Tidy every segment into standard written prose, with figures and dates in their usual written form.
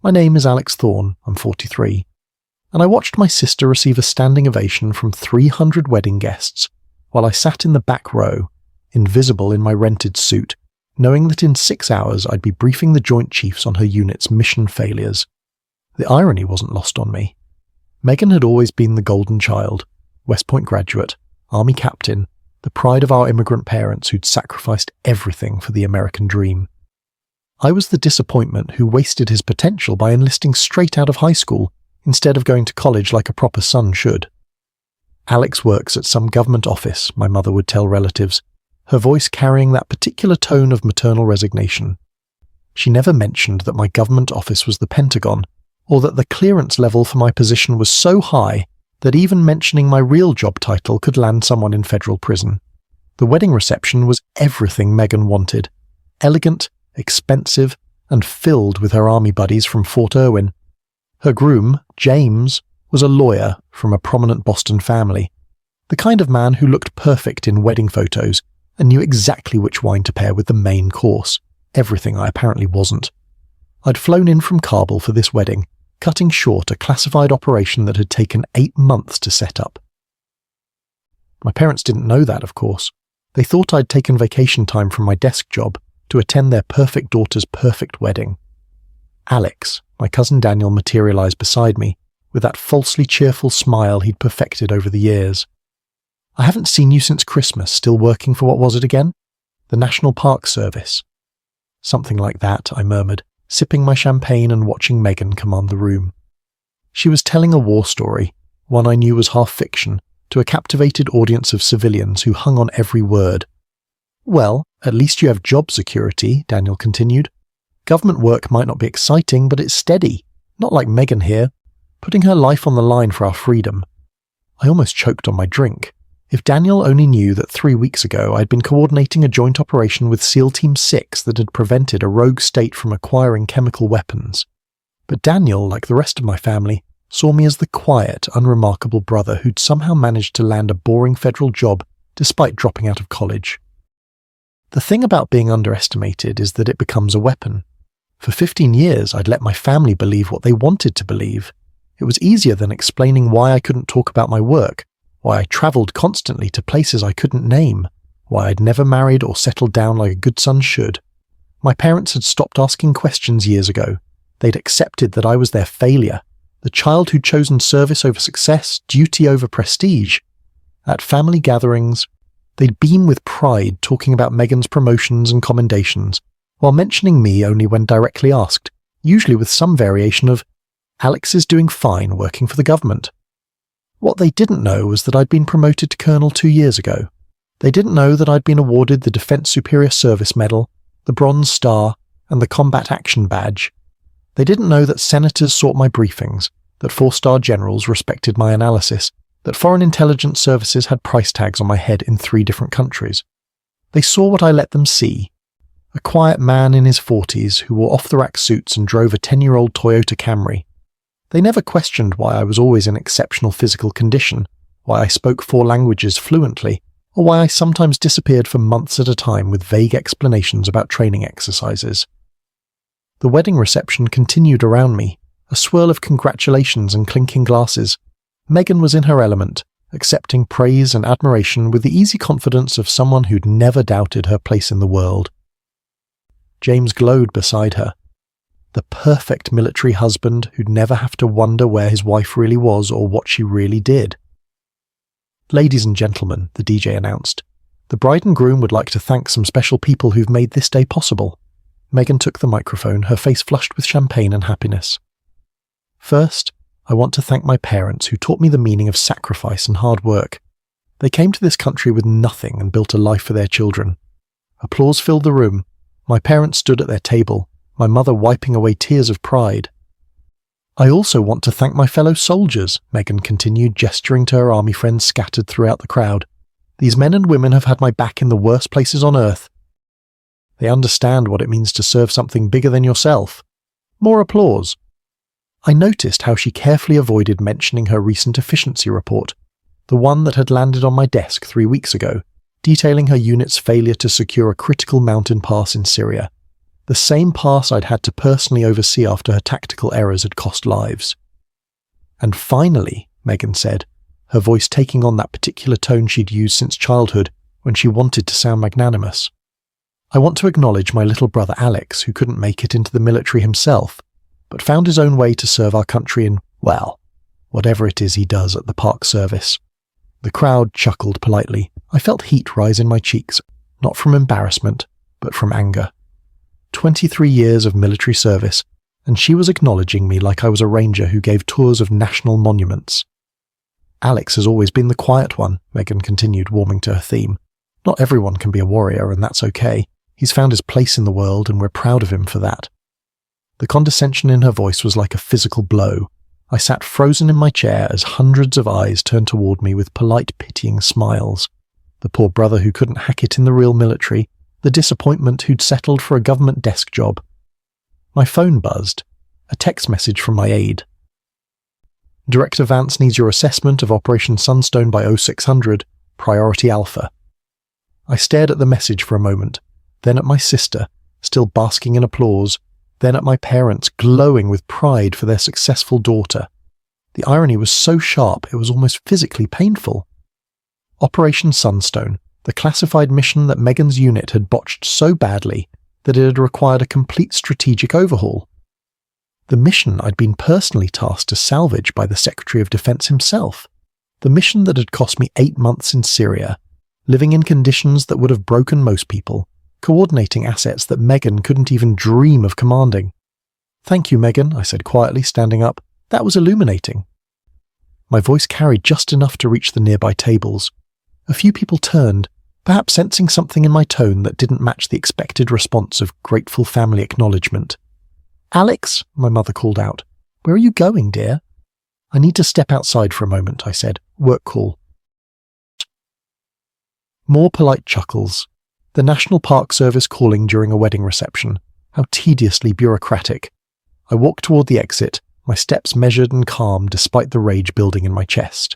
My name is Alex Thorne, I'm 43, and I watched my sister receive a standing ovation from 300 wedding guests while I sat in the back row, invisible in my rented suit, knowing that in 6 hours I'd be briefing the Joint Chiefs on her unit's mission failures. The irony wasn't lost on me. Megan had always been the golden child, West Point graduate, Army captain, the pride of our immigrant parents who'd sacrificed everything for the American dream. I was the disappointment who wasted his potential by enlisting straight out of high school instead of going to college like a proper son should. Alex works at some government office, my mother would tell relatives, her voice carrying that particular tone of maternal resignation. She never mentioned that my government office was the Pentagon, or that the clearance level for my position was so high that even mentioning my real job title could land someone in federal prison. The wedding reception was everything Megan wanted. Elegant, expensive, and filled with her army buddies from Fort Irwin. Her groom, James, was a lawyer from a prominent Boston family, the kind of man who looked perfect in wedding photos and knew exactly which wine to pair with the main course, everything I apparently wasn't. I'd flown in from Kabul for this wedding, cutting short a classified operation that had taken 8 months to set up. My parents didn't know that, of course. They thought I'd taken vacation time from my desk job to attend their perfect daughter's perfect wedding. Alex, my cousin Daniel, materialized beside me, with that falsely cheerful smile he'd perfected over the years. "I haven't seen you since Christmas, still working for what was it again? The National Park Service." "Something like that," I murmured, sipping my champagne and watching Megan command the room. She was telling a war story, one I knew was half fiction, to a captivated audience of civilians who hung on every word. "Well, at least you have job security," Daniel continued. "Government work might not be exciting, but it's steady, not like Megan here, putting her life on the line for our freedom." I almost choked on my drink. If Daniel only knew that 3 weeks ago I'd been coordinating a joint operation with SEAL Team 6 that had prevented a rogue state from acquiring chemical weapons. But Daniel, like the rest of my family, saw me as the quiet, unremarkable brother who'd somehow managed to land a boring federal job despite dropping out of college. The thing about being underestimated is that it becomes a weapon. For 15 years, I'd let my family believe what they wanted to believe. It was easier than explaining why I couldn't talk about my work, why I travelled constantly to places I couldn't name, why I'd never married or settled down like a good son should. My parents had stopped asking questions years ago. They'd accepted that I was their failure, the child who'd chosen service over success, duty over prestige. At family gatherings, they'd beam with pride talking about Megan's promotions and commendations, while mentioning me only when directly asked, usually with some variation of, "Alex is doing fine working for the government." What they didn't know was that I'd been promoted to colonel 2 years ago. They didn't know that I'd been awarded the Defense Superior Service Medal, the Bronze Star, and the Combat Action Badge. They didn't know that senators sought my briefings, that 4-star generals respected my analysis, that foreign intelligence services had price tags on my head in 3 different countries. They saw what I let them see. A quiet man in his 40s who wore off-the-rack suits and drove a 10-year-old Toyota Camry. They never questioned why I was always in exceptional physical condition, why I spoke 4 languages fluently, or why I sometimes disappeared for months at a time with vague explanations about training exercises. The wedding reception continued around me, a swirl of congratulations and clinking glasses. Megan was in her element, accepting praise and admiration with the easy confidence of someone who'd never doubted her place in the world. James glowed beside her. The perfect military husband who'd never have to wonder where his wife really was or what she really did. "Ladies and gentlemen," the DJ announced, "the bride and groom would like to thank some special people who've made this day possible." Megan took the microphone, her face flushed with champagne and happiness. "First, I want to thank my parents who taught me the meaning of sacrifice and hard work. They came to this country with nothing and built a life for their children." Applause filled the room. My parents stood at their table, my mother wiping away tears of pride. "I also want to thank my fellow soldiers," Megan continued, gesturing to her army friends scattered throughout the crowd. "These men and women have had my back in the worst places on earth. They understand what it means to serve something bigger than yourself." More applause. I noticed how she carefully avoided mentioning her recent efficiency report, the one that had landed on my desk 3 weeks ago, detailing her unit's failure to secure a critical mountain pass in Syria. The same pass I'd had to personally oversee after her tactical errors had cost lives. "And finally," Megan said, her voice taking on that particular tone she'd used since childhood when she wanted to sound magnanimous, "I want to acknowledge my little brother Alex, who couldn't make it into the military himself, but found his own way to serve our country in, well, whatever it is he does at the Park Service." The crowd chuckled politely. I felt heat rise in my cheeks, not from embarrassment, but from anger. 23 years of military service, and she was acknowledging me like I was a ranger who gave tours of national monuments. "Alex has always been the quiet one," Megan continued, warming to her theme. "Not everyone can be a warrior, and that's okay. He's found his place in the world, and we're proud of him for that." The condescension in her voice was like a physical blow. I sat frozen in my chair as hundreds of eyes turned toward me with polite, pitying smiles. The poor brother who couldn't hack it in the real military, the disappointment who'd settled for a government desk job. My phone buzzed. A text message from my aide. "Director Vance needs your assessment of Operation Sunstone by 0600, Priority Alpha." I stared at the message for a moment, then at my sister, still basking in applause, then at my parents, glowing with pride for their successful daughter. The irony was so sharp it was almost physically painful. Operation Sunstone, the classified mission that Megan's unit had botched so badly that it had required a complete strategic overhaul. The mission I'd been personally tasked to salvage by the Secretary of Defense himself. The mission that had cost me 8 months in Syria, living in conditions that would have broken most people, coordinating assets that Megan couldn't even dream of commanding. "Thank you, Megan," I said quietly, standing up. "That was illuminating." My voice carried just enough to reach the nearby tables. A few people turned, perhaps sensing something in my tone that didn't match the expected response of grateful family acknowledgement. "Alex," my mother called out. "Where are you going, dear?" "I need to step outside for a moment," I said. "Work call." More polite chuckles. The National Park Service calling during a wedding reception. How tediously bureaucratic. I walked toward the exit, my steps measured and calm despite the rage building in my chest.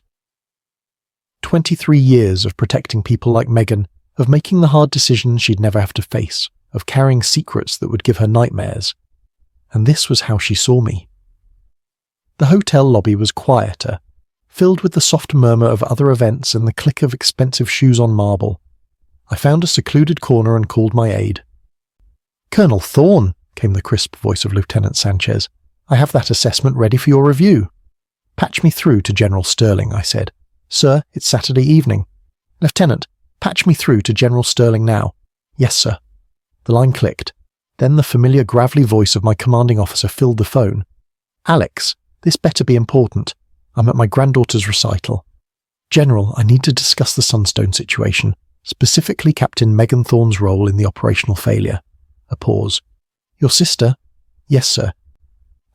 23 years of protecting people like Megan, of making the hard decisions she'd never have to face, of carrying secrets that would give her nightmares. And this was how she saw me. The hotel lobby was quieter, filled with the soft murmur of other events and the click of expensive shoes on marble. I found a secluded corner and called my aide. "Colonel Thorne," came the crisp voice of Lieutenant Sanchez. "I have that assessment ready for your review." "Patch me through to General Sterling," I said. "Sir, it's Saturday evening." "Lieutenant, patch me through to General Sterling now." "Yes, sir." The line clicked. Then the familiar gravelly voice of my commanding officer filled the phone. "Alex, this better be important. I'm at my granddaughter's recital." "General, I need to discuss the Sunstone situation, specifically Captain Megan Thorne's role in the operational failure." A pause. "Your sister?" "Yes, sir.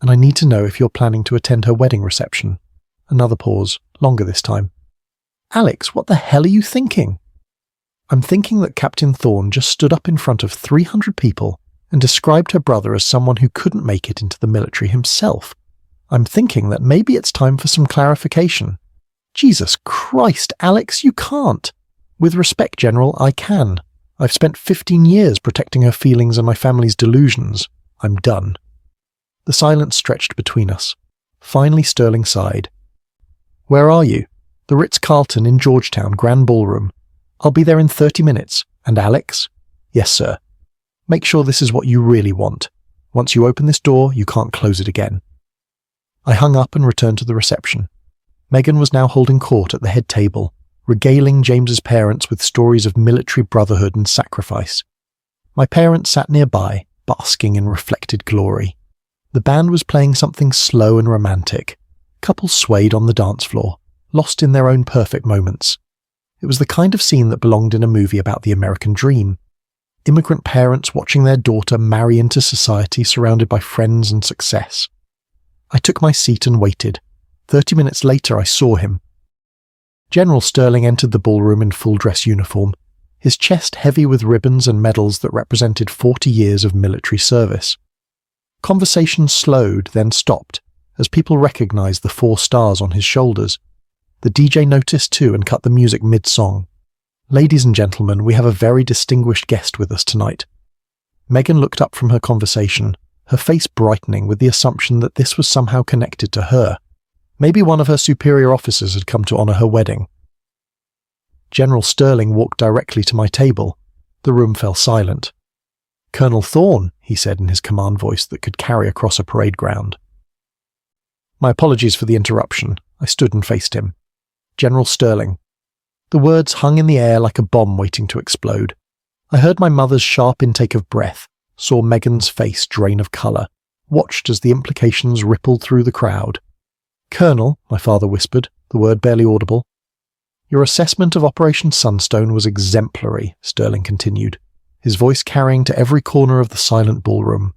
And I need to know if you're planning to attend her wedding reception." Another pause, longer this time. "Alex, what the hell are you thinking?" "I'm thinking that Captain Thorne just stood up in front of 300 people and described her brother as someone who couldn't make it into the military himself. I'm thinking that maybe it's time for some clarification." "Jesus Christ, Alex, you can't." "With respect, General, I can. I've spent 15 years protecting her feelings and my family's delusions. I'm done." The silence stretched between us. Finally Sterling sighed. "Where are you?" "The Ritz-Carlton in Georgetown, Grand Ballroom. I'll be there in 30 minutes. And Alex?" "Yes, sir. Make sure this is what you really want. Once you open this door, you can't close it again." I hung up and returned to the reception. Megan was now holding court at the head table, regaling James's parents with stories of military brotherhood and sacrifice. My parents sat nearby, basking in reflected glory. The band was playing something slow and romantic. Couples swayed on the dance floor, lost in their own perfect moments. It was the kind of scene that belonged in a movie about the American dream. Immigrant parents watching their daughter marry into society surrounded by friends and success. I took my seat and waited. 30 minutes later I saw him. General Sterling entered the ballroom in full-dress uniform, his chest heavy with ribbons and medals that represented 40 years of military service. Conversation slowed, then stopped, as people recognized the 4 stars on his shoulders. The DJ noticed too and cut the music mid-song. "Ladies and gentlemen, we have a very distinguished guest with us tonight." Megan looked up from her conversation, her face brightening with the assumption that this was somehow connected to her. Maybe one of her superior officers had come to honor her wedding. General Sterling walked directly to my table. The room fell silent. "Colonel Thorne," he said in his command voice that could carry across a parade ground. My apologies for the interruption. I stood and faced him. "General Sterling." The words hung in the air like a bomb waiting to explode. I heard my mother's sharp intake of breath, saw Megan's face drain of colour, watched as the implications rippled through the crowd. "Colonel," my father whispered, the word barely audible. "Your assessment of Operation Sunstone was exemplary," Sterling continued, his voice carrying to every corner of the silent ballroom.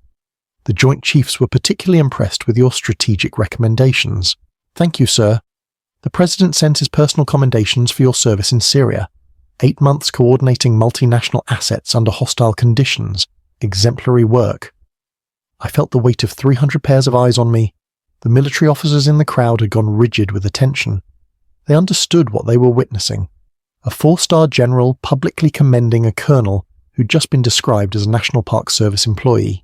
"The Joint Chiefs were particularly impressed with your strategic recommendations. Thank you, sir. The President sent his personal commendations for your service in Syria. 8 months coordinating multinational assets under hostile conditions. Exemplary work." I felt the weight of 300 pairs of eyes on me. The military officers in the crowd had gone rigid with attention. They understood what they were witnessing. A 4-star general publicly commending a colonel who'd just been described as a National Park Service employee.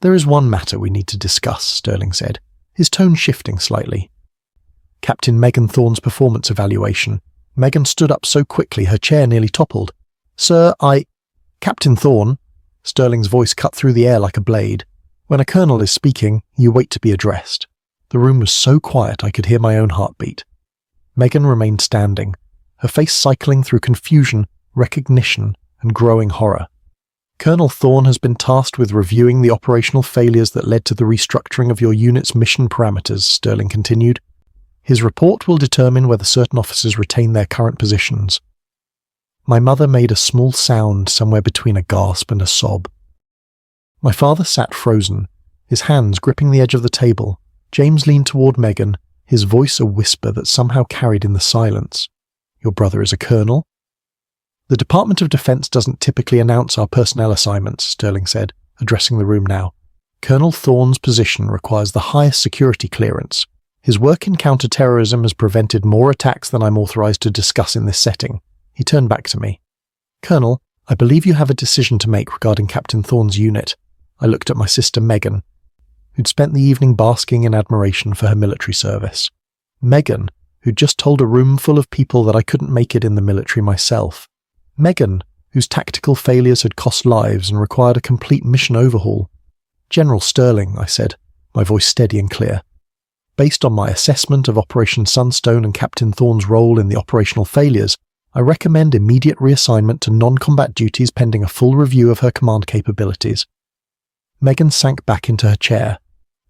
"There is one matter we need to discuss," Sterling said, his tone shifting slightly. "Captain Megan Thorne's performance evaluation." Megan stood up so quickly her chair nearly toppled. "Sir, Captain Thorne," Sterling's voice cut through the air like a blade. "When a colonel is speaking, you wait to be addressed." The room was so quiet I could hear my own heartbeat. Megan remained standing, her face cycling through confusion, recognition, and growing horror. "Colonel Thorne has been tasked with reviewing the operational failures that led to the restructuring of your unit's mission parameters," Sterling continued. "His report will determine whether certain officers retain their current positions." My mother made a small sound somewhere between a gasp and a sob. My father sat frozen, his hands gripping the edge of the table. James leaned toward Megan, his voice a whisper that somehow carried in the silence. "Your brother is a colonel?" "The Department of Defense doesn't typically announce our personnel assignments," Sterling said, addressing the room now. "Colonel Thorne's position requires the highest security clearance. His work in counter-terrorism has prevented more attacks than I'm authorized to discuss in this setting." He turned back to me. "Colonel, I believe you have a decision to make regarding Captain Thorne's unit." I looked at my sister Megan, who'd spent the evening basking in admiration for her military service. Megan, who'd just told a room full of people that I couldn't make it in the military myself. Megan, whose tactical failures had cost lives and required a complete mission overhaul. "General Sterling," I said, my voice steady and clear. "Based on my assessment of Operation Sunstone and Captain Thorne's role in the operational failures, I recommend immediate reassignment to non-combat duties pending a full review of her command capabilities." Megan sank back into her chair.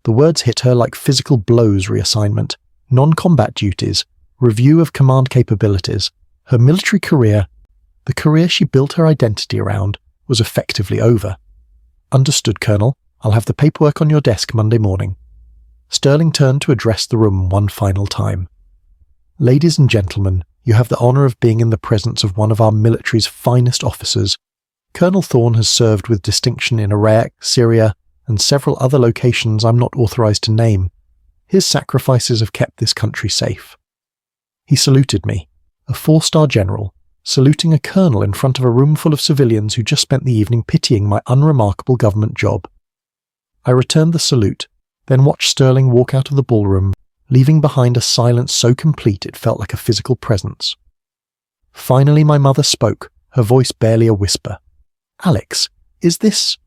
The words hit her like physical blows. Reassignment, non-combat duties, review of command capabilities. Her military career, the career she built her identity around, was effectively over. "Understood, Colonel. I'll have the paperwork on your desk Monday morning." Sterling turned to address the room one final time. "Ladies and gentlemen, you have the honor of being in the presence of one of our military's finest officers. Colonel Thorne has served with distinction in Iraq, Syria, and several other locations I'm not authorized to name. His sacrifices have kept this country safe." He saluted me, a 4-star general, saluting a colonel in front of a room full of civilians who just spent the evening pitying my unremarkable government job. I returned the salute, then watched Sterling walk out of the ballroom, leaving behind a silence so complete it felt like a physical presence. Finally my mother spoke, her voice barely a whisper. "Alex, is this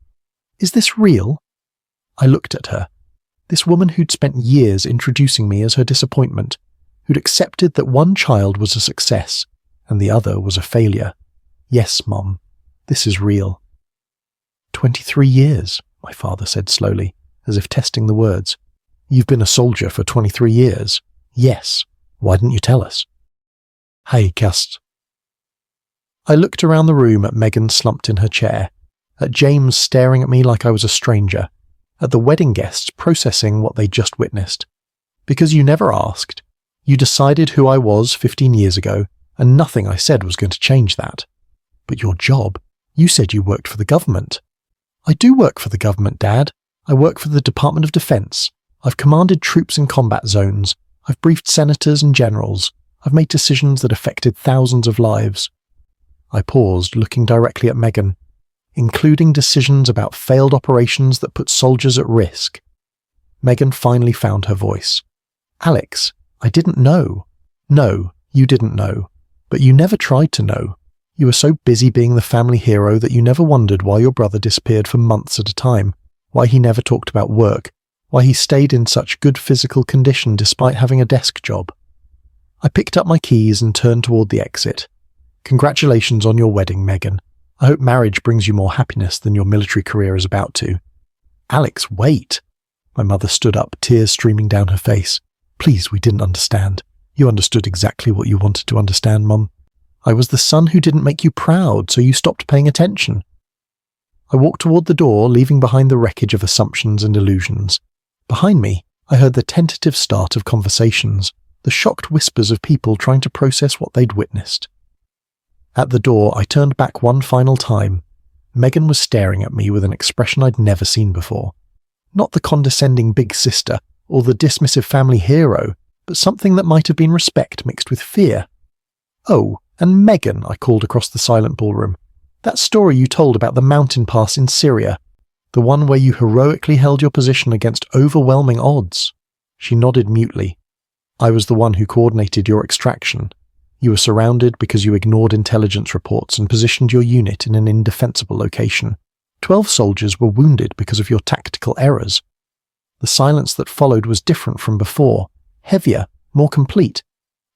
real?" I looked at her, this woman who'd spent years introducing me as her disappointment, who'd accepted that one child was a success and the other was a failure. "Yes, Mom, this is real." 23 years, my father said slowly, as if testing the words. "You've been a soldier for 23 years. Yes. Why didn't you tell us?" "Hey, Cust." I looked around the room at Megan slumped in her chair, at James staring at me like I was a stranger, at the wedding guests processing what they'd just witnessed. "Because you never asked. You decided who I was 15 years ago, and nothing I said was going to change that. But your job, you said you worked for the government." "I do work for the government, Dad. I work for the Department of Defense. I've commanded troops in combat zones. I've briefed senators and generals. I've made decisions that affected thousands of lives." I paused, looking directly at Megan. including decisions about failed operations that put soldiers at risk. Megan finally found her voice. Alex, I didn't know. No, you didn't know. But you never tried to know. You were so busy being the family hero that you never wondered why your brother disappeared for months at a time, why he never talked about work, why he stayed in such good physical condition despite having a desk job. I picked up my keys and turned toward the exit. Congratulations on your wedding, Megan. I hope marriage brings you more happiness than your military career is about to. Alex, wait. My mother stood up, tears streaming down her face. Please, we didn't understand. You understood exactly what you wanted to understand, Mum. I was the son who didn't make you proud, so you stopped paying attention. I walked toward the door, leaving behind the wreckage of assumptions and illusions. Behind me, I heard the tentative start of conversations, the shocked whispers of people trying to process what they'd witnessed. At the door, I turned back one final time. Megan was staring at me with an expression I'd never seen before. Not the condescending big sister or the dismissive family hero, but something that might have been respect mixed with fear. Oh, and Megan, I called across the silent ballroom. That story you told about the mountain pass in Syria, the one where you heroically held your position against overwhelming odds. She nodded mutely. I was the one who coordinated your extraction. You were surrounded because you ignored intelligence reports and positioned your unit in an indefensible location. 12 soldiers were wounded because of your tactical errors. The silence that followed was different from before, heavier, more complete.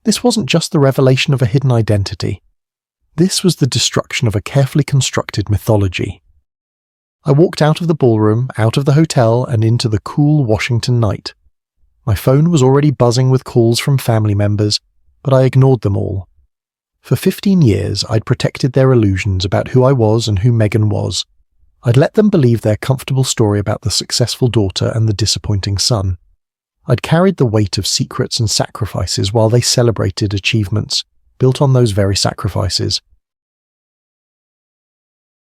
This wasn't just the revelation of a hidden identity. This was the destruction of a carefully constructed mythology. I walked out of the ballroom, out of the hotel, and into the cool Washington night. My phone was already buzzing with calls from family members, but I ignored them all. For 15 years, I'd protected their illusions about who I was and who Megan was. I'd let them believe their comfortable story about the successful daughter and the disappointing son. I'd carried the weight of secrets and sacrifices while they celebrated achievements, built on those very sacrifices,